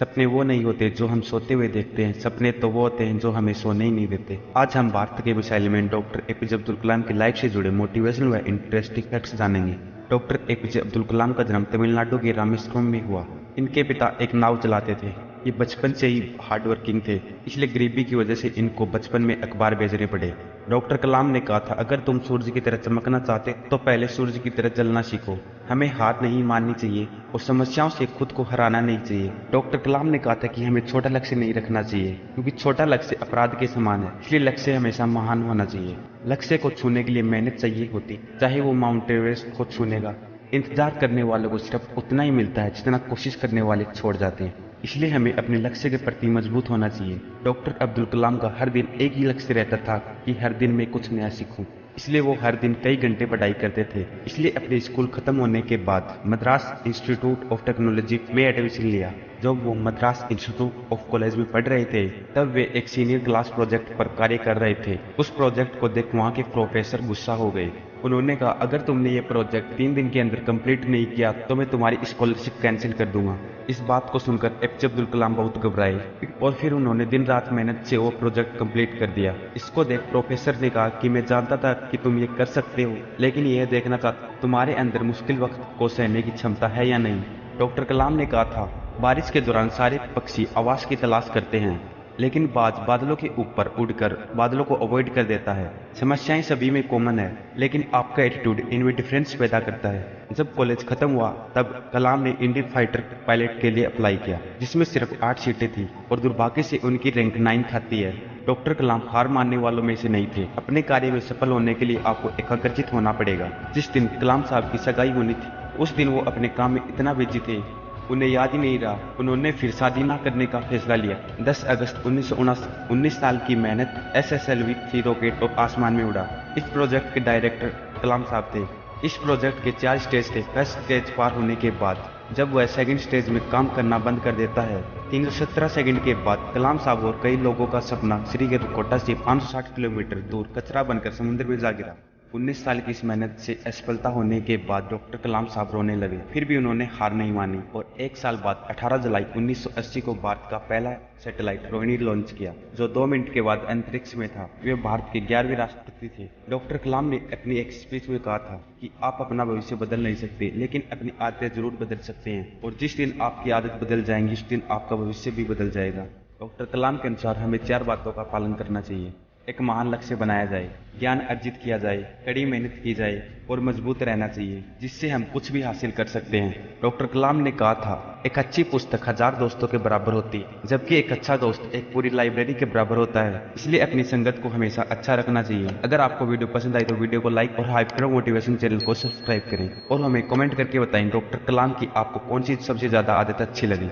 सपने वो नहीं होते जो हम सोते हुए देखते हैं, सपने तो वो होते हैं जो हमें सोने ही नहीं देते। आज हम भारत के missile man doctor APJ Abdul Kalam की लाइफ से जुड़े मोटिवेशनल व इंटरेस्टिंग फैक्ट्स जानेंगे। डॉक्टर एपीजे अब्दुल कलाम का जन्म तमिलनाडु के रामेश्वरम में हुआ। इनके पिता एक नाव चलाते थे। ये बचपन से ही हार्ड वर्किंग थे, इसलिए गरीबी की वजह से इनको बचपन में अखबार भेजने पड़े। डॉक्टर कलाम ने कहा था, अगर तुम सूरज की तरह चमकना चाहते तो पहले सूरज की तरह जलना सीखो। हमें हार नहीं माननी चाहिए और समस्याओं से खुद को हराना नहीं चाहिए। डॉक्टर कलाम ने कहा था कि हमें छोटा लक्ष्य नहीं रखना चाहिए, क्योंकि छोटा लक्ष्य अपराध के समान है, इसलिए लक्ष्य हमेशा महान होना चाहिए। लक्ष्य को छूने के लिए मेहनत चाहिए होती, चाहे वो माउंट एवरेस्ट को छूने का। इंतजार करने वालों को सिर्फ उतना ही मिलता है जितना कोशिश करने वाले छोड़ जाते हैं। इसलिए हमें अपने लक्ष्य के प्रति मजबूत होना चाहिए। डॉक्टर अब्दुल कलाम का हर दिन एक ही लक्ष्य रहता था कि हर दिन मैं कुछ नया सीखूं। इसलिए वो हर दिन कई घंटे पढ़ाई करते थे। इसलिए अपने स्कूल खत्म होने के बाद मद्रास इंस्टीट्यूट ऑफ टेक्नोलॉजी में एडमिशन लिया। जब वो मद्रास इंस्टीट्यूट ऑफ कॉलेज में पढ़ रहे थे, तब वे एक सीनियर क्लास प्रोजेक्ट पर कार्य कर रहे थे। उस प्रोजेक्ट को देख वहाँ के प्रोफेसर गुस्सा हो गए। उन्होंने कहा, अगर तुमने ये प्रोजेक्ट 3 दिन के अंदर कंप्लीट नहीं किया तो मैं तुम्हारी स्कॉलरशिप कैंसिल कर दूंगा। इस बात को सुनकर एपीजे अब्दुल कलाम बहुत घबराए और फिर उन्होंने दिन रात मेहनत से वो प्रोजेक्ट कंप्लीट कर दिया। इसको देख प्रोफेसर ने कहा कि मैं जानता था कि तुम ये कर सकते हो, लेकिन यह देखना चाहता तुम्हारे अंदर मुश्किल वक्त को सहने की क्षमता है या नहीं। डॉक्टर कलाम ने कहा था, बारिश के दौरान सारे पक्षी आवास की तलाश करते हैं, लेकिन बाज बादलों के ऊपर उड़कर बादलों को अवॉइड कर देता है। समस्याएं सभी में कॉमन है, लेकिन आपका एटीट्यूड इनमें डिफरेंस पैदा करता है। जब कॉलेज खत्म हुआ तब कलाम ने इंडियन फाइटर पायलट के लिए अप्लाई किया, जिसमें सिर्फ 8 सीटें थी और दुर्भाग्य से उनकी रैंक 9th आती है। डॉक्टर कलाम हार मानने वालों में से नहीं थे। अपने कार्य में सफल होने के लिए आपको एकाग्रचित होना पड़ेगा। जिस दिन कलाम साहब की सगाई होनी थी, उस दिन वो अपने काम में इतना बिजी थे, उन्हें याद ही नहीं रहा। उन्होंने फिर शादी न करने का फैसला लिया। 10 अगस्त 1979, 19 साल की मेहनत SSLV-3 रॉकेट और आसमान में उड़ा। इस प्रोजेक्ट के डायरेक्टर कलाम साहब थे। इस प्रोजेक्ट के 4 स्टेज थे। फर्स्ट स्टेज पार होने के बाद जब वह सेकंड स्टेज में काम करना बंद कर देता है, 317 सेकंड के बाद कलाम साहब और कई लोगों का सपना श्रीहरिकोटा से 560 किलोमीटर दूर कचरा बनकर समुद्र में जा गिरा। 19 साल की इस मेहनत से असफलता होने के बाद डॉक्टर कलाम साहब रोने लगे। फिर भी उन्होंने हार नहीं मानी और 1 साल बाद 18 जुलाई 1980 को भारत का पहला सैटेलाइट रोहिणी लॉन्च किया, जो 2 मिनट के बाद अंतरिक्ष में था। वे भारत के 11वें राष्ट्रपति थे। डॉक्टर कलाम ने अपनी एक स्पीच में कहा था कि आप अपना भविष्य बदल नहीं सकते, लेकिन अपनी आदतें जरूर बदल सकते हैं, और जिस दिन आपकी आदत बदल जाएंगी उस दिन आपका भविष्य भी बदल जाएगा। डॉक्टर कलाम के अनुसार हमें 4 बातों का पालन करना चाहिए। एक महान लक्ष्य बनाया जाए, ज्ञान अर्जित किया जाए, कड़ी मेहनत की जाए और मजबूत रहना चाहिए, जिससे हम कुछ भी हासिल कर सकते हैं। डॉक्टर कलाम ने कहा था, एक अच्छी पुस्तक 1000 दोस्तों के बराबर होती है, जबकि एक अच्छा दोस्त एक पूरी लाइब्रेरी के बराबर होता है। इसलिए अपनी संगत को हमेशा अच्छा रखना चाहिए। अगर आपको वीडियो पसंद आई तो वीडियो को लाइक और हाइपर मोटिवेशन चैनल को सब्सक्राइब करें और हमें कमेंट करके बताएं डॉक्टर कलाम की आपको कौन सी सबसे ज्यादा आदत अच्छी लगी।